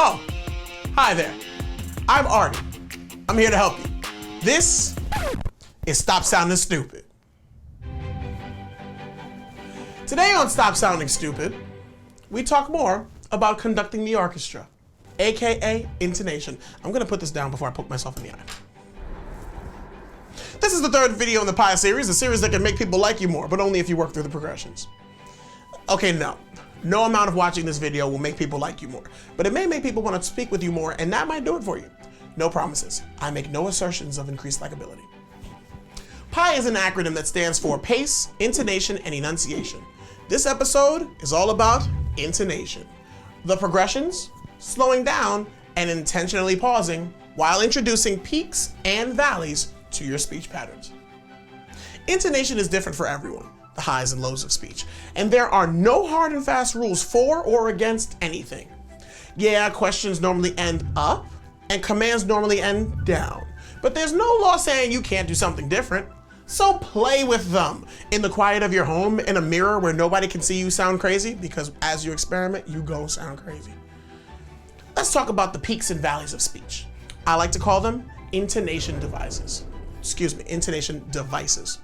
Oh, hi there. I'm Artie. I'm here to help you. This is Stop Sounding Stupid. Today on Stop Sounding Stupid, we talk more about conducting the orchestra, aka intonation. I'm gonna put this down before I poke myself in the eye. This is the third video in the p.I.e series, a series that can make people like you more, but only if you work through the progressions. Okay, no amount of watching this video will make people like you more, but it may make people want to speak with you more, and that might do it for you. No promises. I make no assertions of increased likability. p.I.e is an acronym that stands for pace, intonation, and enunciation. This episode is all about intonation. The progressions, slowing down, and intentionally pausing while introducing peaks and valleys to your speech patterns. Intonation is different for everyone, the highs and lows of speech, and there are no hard and fast rules for or against anything. Yeah, questions normally end up, and commands normally end down, but there's no law saying you can't do something different. So play with them in the quiet of your home, in a mirror where nobody can see you sound crazy, because as you experiment, you go sound crazy. Let's talk about the peaks and valleys of speech. I like to call them intonation devices. Intonation devices.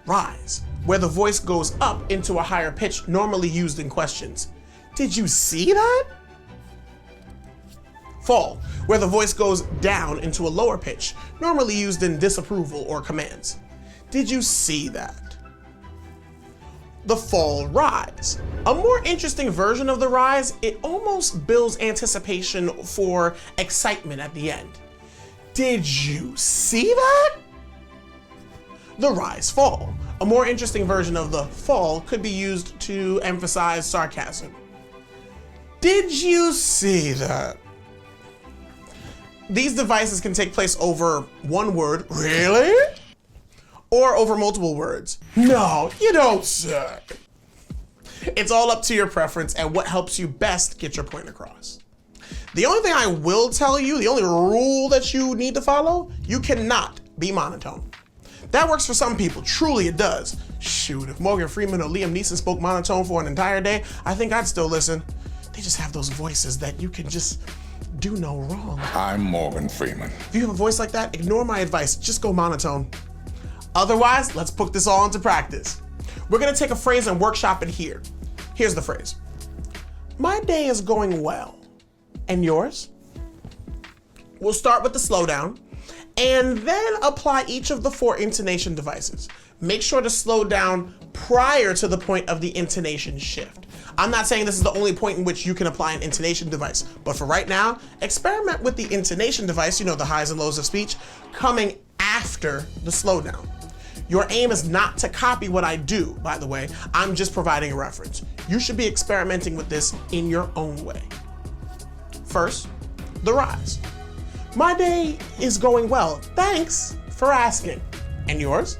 Rise, where the voice goes up into a higher pitch normally used in questions. Did you see that? Fall, where the voice goes down into a lower pitch, normally used in disapproval or commands. Did you see that? The fall rise. A more interesting version of the rise, it almost builds anticipation for excitement at the end. Did you see that? The rise fall. A more interesting version of the fall could be used to emphasize sarcasm. Did you see that? These devices can take place over one word, really? Or over multiple words. No, you don't say. It's all up to your preference and what helps you best get your point across. The only thing I will tell you, the only rule that you need to follow, you cannot be monotone. That works for some people, truly it does. Shoot, if Morgan Freeman or Liam Neeson spoke monotone for an entire day, I think I'd still listen. They just have those voices that you can just do no wrong. I'm Morgan Freeman. If you have a voice like that, ignore my advice, just go monotone. Otherwise, let's put this all into practice. We're gonna take a phrase and workshop it here. Here's the phrase. My day is going well. And yours? We'll start with the slowdown and then apply each of the 4 intonation devices. Make sure to slow down prior to the point of the intonation shift. I'm not saying this is the only point in which you can apply an intonation device, but for right now, experiment with the intonation device, the highs and lows of speech, coming after the slowdown. Your aim is not to copy what I do, by the way. I'm just providing a reference. You should be experimenting with this in your own way. First, the rise. My day is going well. Thanks for asking. And yours?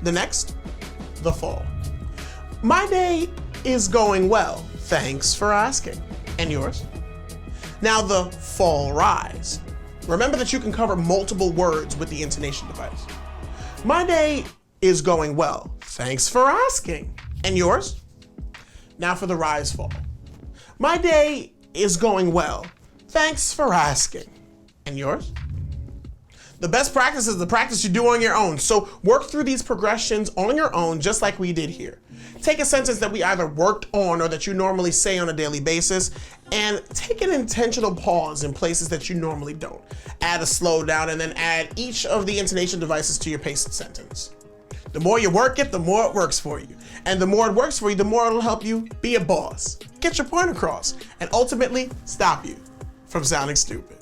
The next, the fall. My day is going well. Thanks for asking. And yours? Now the fall rise. Remember that you can cover multiple words with the intonation device. My day is going well. Thanks for asking. And yours? Now for the rise fall. My day is going well. Thanks for asking. And yours? The best practice is the practice you do on your own. So work through these progressions on your own, just like we did here. Take a sentence that we either worked on or that you normally say on a daily basis, and take an intentional pause in places that you normally don't. Add a slowdown and then add each of the intonation devices to your paced sentence. The more you work it, the more it works for you. And the more it works for you, the more it'll help you be a boss, get your point across, and ultimately stop you from sounding stupid.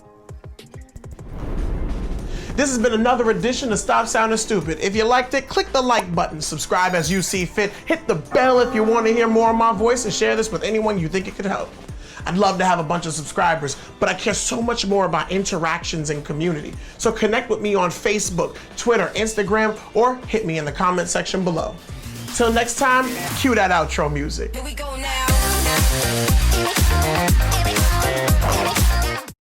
This has been another edition of Stop Sounding Stupid. If you liked it, click the like button, subscribe as you see fit, hit the bell if you want to hear more of my voice, and share this with anyone you think it could help. I'd love to have a bunch of subscribers, but I care so much more about interactions and community. So connect with me on Facebook, Twitter, Instagram, or hit me in the comment section below. Till next time, cue that outro music. Here we go now.